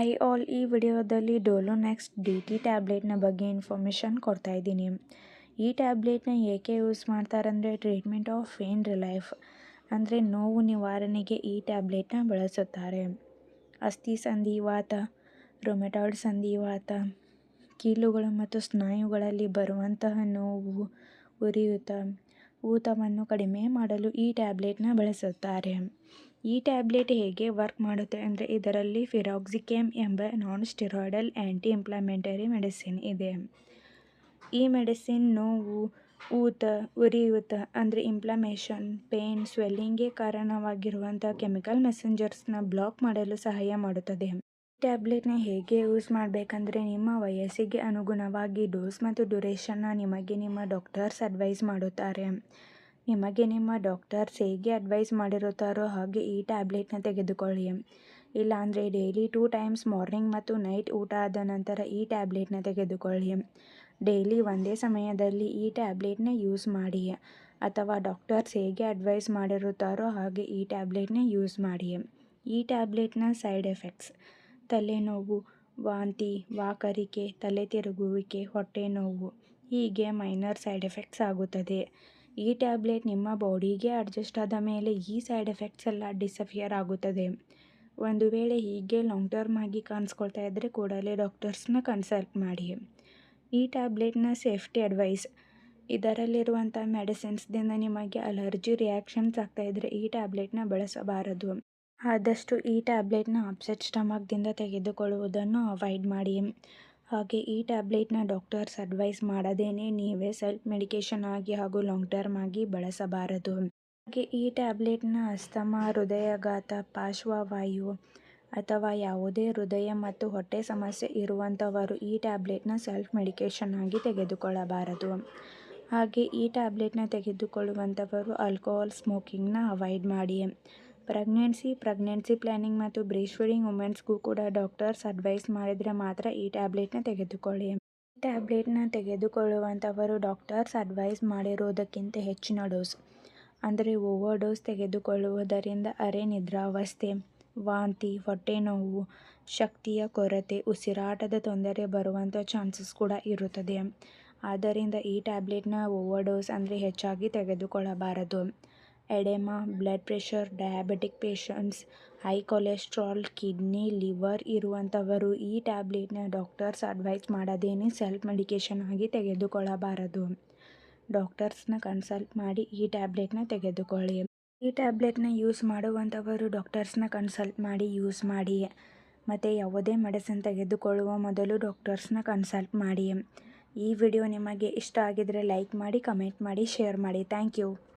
Hi all, ಈ ವಿಡಿಯೋದಲ್ಲಿ ಡೋಲೋನೆಕ್ಸ್ DT ಟ್ಯಾಬ್ಲೆಟ್ನ ಬಗ್ಗೆ ಇನ್ಫಾರ್ಮೇಷನ್ ಕೊಡ್ತಾ ಇದ್ದೀನಿ. ಈ ಟ್ಯಾಬ್ಲೆಟ್ನ ಏಕೆ ಯೂಸ್ ಮಾಡ್ತಾರಂದರೆ ಟ್ರೀಟ್ಮೆಂಟ್ ಆಫ್ ಪೇನ್ ರಿಲೈಫ್ ಅಂದರೆ ನೋವು ನಿವಾರಣೆಗೆ ಈ ಟ್ಯಾಬ್ಲೆಟ್ನ ಬಳಸುತ್ತಾರೆ. ಅಸ್ಥಿ ಸಂಧಿವಾತ, ರೊಮೆಟಾಯ್ಡ್ ಸಂಧಿವಾತ, ಕೀಲುಗಳು ಮತ್ತು ಸ್ನಾಯುಗಳಲ್ಲಿ ಬರುವಂತಹ ನೋವು, ಉರಿಯೂತ, ಊತವನ್ನು ಕಡಿಮೆ ಮಾಡಲು ಈ ಟ್ಯಾಬ್ಲೆಟ್ನ ಬಳಸುತ್ತಾರೆ. ಈ ಟ್ಯಾಬ್ಲೆಟ್ ಹೇಗೆ ವರ್ಕ್ ಮಾಡುತ್ತೆ ಅಂದರೆ ಇದರಲ್ಲಿ ಪಿರಾಕ್ಸಿಕೇಮ್ ಎಂಬ ನಾನ್ ಸ್ಟೆರಾಯ್ಡಲ್ ಆ್ಯಂಟಿ ಇನ್ಫ್ಲಮೇಟರಿ ಮೆಡಿಸಿನ್ ಇದೆ. ಈ ಮೆಡಿಸಿನ್ ನೋವು, ಊತ, ಉರಿಯೂತ ಅಂದರೆ ಇನ್ಫ್ಲಮೇಷನ್, ಪೇನ್, ಸ್ವೆಲ್ಲಿಂಗ್ಗೆ ಕಾರಣವಾಗಿರುವಂಥ ಕೆಮಿಕಲ್ ಮೆಸೆಂಜರ್ಸ್ನ ಬ್ಲಾಕ್ ಮಾಡಲು ಸಹಾಯ ಮಾಡುತ್ತದೆ. ಈ ಟ್ಯಾಬ್ಲೆಟ್ನ ಹೇಗೆ ಯೂಸ್ ಮಾಡಬೇಕಂದ್ರೆ ನಿಮ್ಮ ವಯಸ್ಸಿಗೆ ಅನುಗುಣವಾಗಿ ಡೋಸ್ ಮತ್ತು ಡ್ಯೂರೇಷನ್ನ ನಿಮಗೆ ನಿಮ್ಮ ಡಾಕ್ಟರ್ಸ್ ಅಡ್ವೈಸ್ ಮಾಡುತ್ತಾರೆ. ನಿಮಗೆ ನಿಮ್ಮ ಡಾಕ್ಟರ್ಸ್ ಹೇಗೆ ಅಡ್ವೈಸ್ ಮಾಡಿರುತ್ತಾರೋ ಹಾಗೆ ಈ ಟ್ಯಾಬ್ಲೆಟ್ನ ತೆಗೆದುಕೊಳ್ಳಿ. ಇಲ್ಲಾಂದರೆ ಡೈಲಿ 2 ಟೈಮ್ಸ್ ಮಾರ್ನಿಂಗ್ ಮತ್ತು ನೈಟ್ ಊಟ ಆದ ನಂತರ ಈ ಟ್ಯಾಬ್ಲೆಟ್ನ ತೆಗೆದುಕೊಳ್ಳಿ. ಡೈಲಿ ಒಂದೇ ಸಮಯದಲ್ಲಿ ಈ ಟ್ಯಾಬ್ಲೆಟ್ನ ಯೂಸ್ ಮಾಡಿ ಅಥವಾ ಡಾಕ್ಟರ್ಸ್ ಹೇಗೆ ಅಡ್ವೈಸ್ ಮಾಡಿರುತ್ತಾರೋ ಹಾಗೆ ಈ ಟ್ಯಾಬ್ಲೆಟ್ನ ಯೂಸ್ ಮಾಡಿ. ಈ ಟ್ಯಾಬ್ಲೆಟ್ನ ಸೈಡ್ ಎಫೆಕ್ಟ್ಸ್: ತಲೆನೋವು, ವಾಂತಿ, ವಾಕರಿಕೆ, ತಲೆ ತಿರುಗುವಿಕೆ, ಹೊಟ್ಟೆ ನೋವು ಹೀಗೆ ಮೈನರ್ ಸೈಡ್ ಎಫೆಕ್ಟ್ಸ್ ಆಗುತ್ತದೆ. ಈ ಟ್ಯಾಬ್ಲೆಟ್ ನಿಮ್ಮ ಬಾಡಿಗೆ ಅಡ್ಜಸ್ಟ್ ಆದ ಮೇಲೆ ಈ ಸೈಡ್ ಎಫೆಕ್ಟ್ಸ್ ಎಲ್ಲ ಡಿಸಪಿಯರ್ ಆಗುತ್ತದೆ. ಒಂದು ವೇಳೆ ಹೀಗೆ ಲಾಂಗ್ ಟರ್ಮ್ ಆಗಿ ಕಾಣಿಸ್ಕೊಳ್ತಾ ಇದ್ದರೆ ಕೂಡಲೇ ಡಾಕ್ಟರ್ಸ್ನ ಕನ್ಸಲ್ಟ್ ಮಾಡಿ. ಈ ಟ್ಯಾಬ್ಲೆಟ್ನ ಸೇಫ್ಟಿ ಅಡ್ವೈಸ್: ಇದರಲ್ಲಿರುವಂಥ ಮೆಡಿಸಿನ್ಸ್ದಿಂದ ನಿಮಗೆ ಅಲರ್ಜಿ ರಿಯಾಕ್ಷನ್ಸ್ ಆಗ್ತಾ ಇದ್ದರೆ ಈ ಟ್ಯಾಬ್ಲೆಟ್ನ ಬಳಸಬಾರದು. ಆದಷ್ಟು ಈ ಟ್ಯಾಬ್ಲೆಟ್ನ ಅಪ್ಸೆಟ್ ಸ್ಟಮಕ್ದಿಂದ ತೆಗೆದುಕೊಳ್ಳುವುದನ್ನು ಅವಾಯ್ಡ್ ಮಾಡಿ. ಹಾಗೆ ಈ ಟ್ಯಾಬ್ಲೆಟ್ನ ಡಾಕ್ಟರ್ಸ್ ಅಡ್ವೈಸ್ ಮಾಡದೇನೆ ನೀವೇ ಸೆಲ್ಫ್ ಮೆಡಿಕೇಷನ್ ಆಗಿ ಹಾಗೂ ಲಾಂಗ್ ಟರ್ಮ್ ಆಗಿ ಬಳಸಬಾರದು. ಹಾಗೆ ಈ ಟ್ಯಾಬ್ಲೆಟ್ನ ಅಸ್ತಮಾ, ಹೃದಯಾಘಾತ, ಪಾರ್ಶ್ವವಾಯು ಅಥವಾ ಯಾವುದೇ ಹೃದಯ ಮತ್ತು ಹೊಟ್ಟೆ ಸಮಸ್ಯೆ ಇರುವಂಥವರು ಈ ಟ್ಯಾಬ್ಲೆಟ್ನ ಸೆಲ್ಫ್ ಮೆಡಿಕೇಷನ್ ಆಗಿ ತೆಗೆದುಕೊಳ್ಳಬಾರದು. ಹಾಗೆ ಈ ಟ್ಯಾಬ್ಲೆಟ್ನ ತೆಗೆದುಕೊಳ್ಳುವಂಥವರು ಆಲ್ಕೋಹಾಲ್, ಸ್ಮೋಕಿಂಗ್ನ ಅವಾಯ್ಡ್ ಮಾಡಿ. ಪ್ರೆಗ್ನೆನ್ಸಿ ಪ್ಲ್ಯಾನಿಂಗ್ ಮತ್ತು ಬ್ರೆಸ್ಟ್ ಫೀಡಿಂಗ್ ವುಮೆನ್ಸ್ಗೂ ಕೂಡ ಡಾಕ್ಟರ್ಸ್ ಅಡ್ವೈಸ್ ಮಾಡಿದರೆ ಮಾತ್ರ ಈ ಟ್ಯಾಬ್ಲೆಟ್ನ ತೆಗೆದುಕೊಳ್ಳಿ. ಈ ಟ್ಯಾಬ್ಲೆಟ್ನ ತೆಗೆದುಕೊಳ್ಳುವಂಥವರು ಡಾಕ್ಟರ್ಸ್ ಅಡ್ವೈಸ್ ಮಾಡಿರೋದಕ್ಕಿಂತ ಹೆಚ್ಚಿನ ಡೋಸ್ ಅಂದರೆ ಓವರ್ ಡೋಸ್ ತೆಗೆದುಕೊಳ್ಳುವುದರಿಂದ ಅರೆ ನಿದ್ರಾವಸ್ಥೆ, ವಾಂತಿ, ಹೊಟ್ಟೆ ನೋವು, ಶಕ್ತಿಯ ಕೊರತೆ, ಉಸಿರಾಟದ ತೊಂದರೆ ಬರುವಂಥ ಚಾನ್ಸಸ್ ಕೂಡ ಇರುತ್ತದೆ. ಆದ್ದರಿಂದ ಈ ಟ್ಯಾಬ್ಲೆಟ್ನ ಓವರ್ ಡೋಸ್ ಅಂದರೆ ಹೆಚ್ಚಾಗಿ ತೆಗೆದುಕೊಳ್ಳಬಾರದು. Edema, blood pressure, diabetic patients, high cholesterol, kidney, liver ಇರುವಂಥವರು ಈ ಟ್ಯಾಬ್ಲೆಟ್ನ ಡಾಕ್ಟರ್ಸ್ ಅಡ್ವೈಸ್ ಮಾಡದೇನೆ ಸೆಲ್ಫ್ ಮೆಡಿಕೇಷನ್ ಆಗಿ ತೆಗೆದುಕೊಳ್ಳಬಾರದು. ಡಾಕ್ಟರ್ಸ್ನ ಕನ್ಸಲ್ಟ್ ಮಾಡಿ ಈ ಟ್ಯಾಬ್ಲೆಟ್ನ ತೆಗೆದುಕೊಳ್ಳಿ. ಈ ಟ್ಯಾಬ್ಲೆಟ್ನ ಯೂಸ್ ಮಾಡುವಂಥವರು ಡಾಕ್ಟರ್ಸ್ನ ಕನ್ಸಲ್ಟ್ ಮಾಡಿ ಯೂಸ್ ಮಾಡಿ. ಮತ್ತು ಯಾವುದೇ ಮೆಡಿಸಿನ್ ತೆಗೆದುಕೊಳ್ಳುವ ಮೊದಲು ಡಾಕ್ಟರ್ಸ್ನ ಕನ್ಸಲ್ಟ್ ಮಾಡಿ. ಈ ವಿಡಿಯೋ ನಿಮಗೆ ಇಷ್ಟ ಆಗಿದರೆ ಲೈಕ್ ಮಾಡಿ, ಕಮೆಂಟ್ ಮಾಡಿ, ಶೇರ್ ಮಾಡಿ. Thank you.